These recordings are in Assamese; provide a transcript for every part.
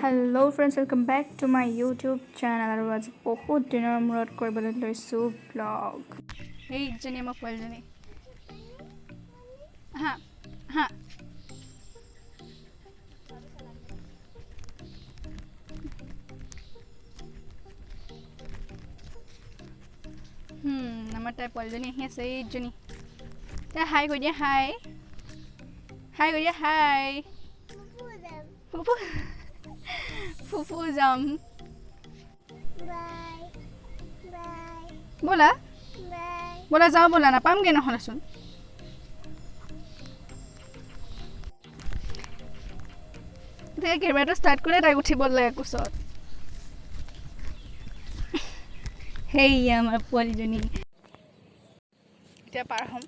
Hello friends, welcome back to my YouTube channel. আৰু আজি বহুত দিনৰ মূৰত কৰিবলৈ লৈছোঁ vlog. এই জনী মই পোৱালিজনী হা হা আমাৰ তাই পোৱালিজনী আহি আছে এই জনী তাই হাই কৈ দিয়া হাই কৈ দিয়া হাই ফুফু ফুফু যাম ব'লা ব'লা যাওঁ ব'লা নাপামগৈ নহ'লেচোন এতিয়া কেমেৰাটো ষ্টাৰ্ট কৰিলে তাইক উঠিব লাগে কোচত সেয়া আমাৰ পোৱালিজনী এতিয়া পাৰ হ'ম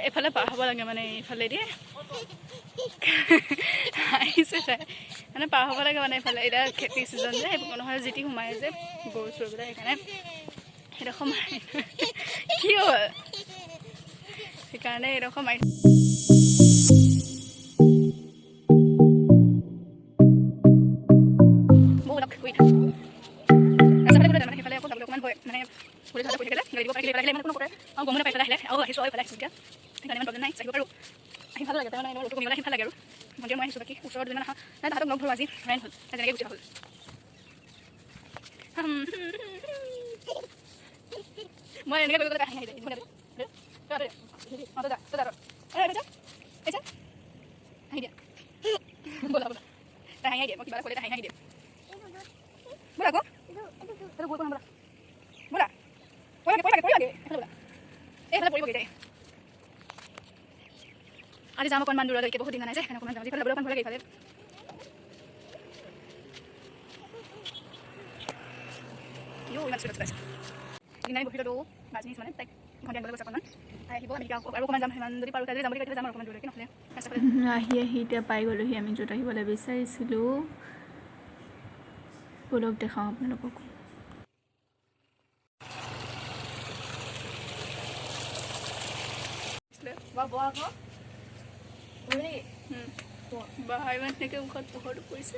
এফালে পাৰ হ'ব লাগে মানে এইফালে দিয়ে আহিছে তাই মানে পাৰ হ'ব লাগে মানে এইফালে এতিয়া খেতি ছিজন যে নহ'লে জিতি সোমাই যে গৰু চৰুবিলাক সেইকাৰণে সেইডোখৰ মাৰি কি হ'ল সেইকাৰণে এইডোখৰ মাৰি ব'লক শুই থাক সেইফালে আকৌ যাবলৈ অকণমান ভয় মানে পুলিচ হাতে পৰি থাকিলে গাড়ী দিব পাৰিলে আহিলে মানে কোনো কৰে আৰু গমনে পাই পেলাই আহিলে আৰু আহিছোঁ এইফালে আহিছোঁ এতিয়া সেইকাৰণে ইমান প্ৰব্লেম নাই চাকিব পাৰোঁ আহি ভাল লাগে তাৰমানে ইমান ৰ'দটো কমিবলৈ আহি ভাল লাগে আৰু মন্দিৰ মই আহিছোঁ বাকী ওচৰত দুজনমান আহা নাই তাহাঁতক লগ ধৰোঁ আজি ফ্ৰেণ্ড হ'ল তেনেকৈ গুচি হ'ল মই এনেকৈ কৰি তাই হাঁহি আহি যায় হাঁহি দিয়া ব'লা ব'লা তাই হাঁহি দিয়ে মই কিবা এটা ক'লে তাই হাঁহি দিয়ে ব'লা আকৌ এইটো গৈ ব'লা ব'লা পৰিব লাগে এইফালে পৰিবগৈ তাই আজি যাম অকণমান দূৰলৈকে বহুত দিন নাই যে সেইকাৰণে অকণমান যাম যিফালে অকণমান ভয় লাগে এইফালে ইমান চুৰত চলাইছে দিনাই বহিলোঁ বাজনী মানে তাইক ভণ্টি আনিবলৈ গৈছে অকণমান তাই আহিব আমি আৰু অকণমান যাম সিমান যদি পাৰোঁ তাই যাম বুলি কৈ যাম অকণমান দূৰলৈকে নহ'লে আহি এতিয়া পাই গ'লোহি আমি য'ত আহিবলৈ বিচাৰিছিলোঁ ব'লক দেখাওঁ আপোনালোকক বাহাই মানে তেনেকৈ মুখত পোহৰটো পৰিছে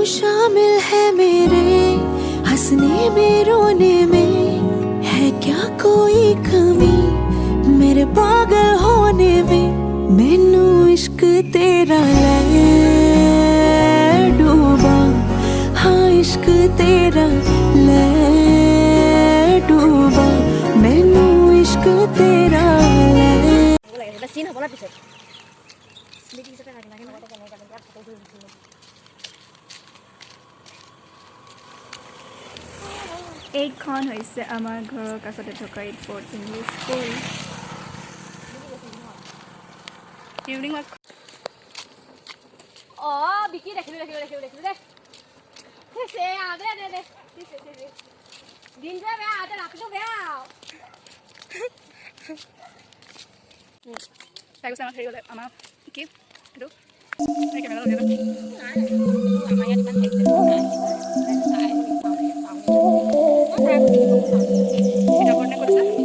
शामिल है मेरे हंसने में रोने में है क्या कोई कमी मेरे पागल होने में मैनू इश्क तेरा ले डूबा हाँ इश्क तेरा ले डूबा मैनू इश्क तेरा ले এইখন হৈছে আমাৰ ঘৰৰ কাষতে থকা fort English school evening walk Vicky দেখিলো দে দিনটোৱে বেয়া ৰাতিটো বেয়া তাই কৈছে আমাক হেৰি গ'লে আমাৰ কি এইটো কেমেৰা আমাৰ ইয়াত ইমান কিতাপৰ নে ক'ত আছে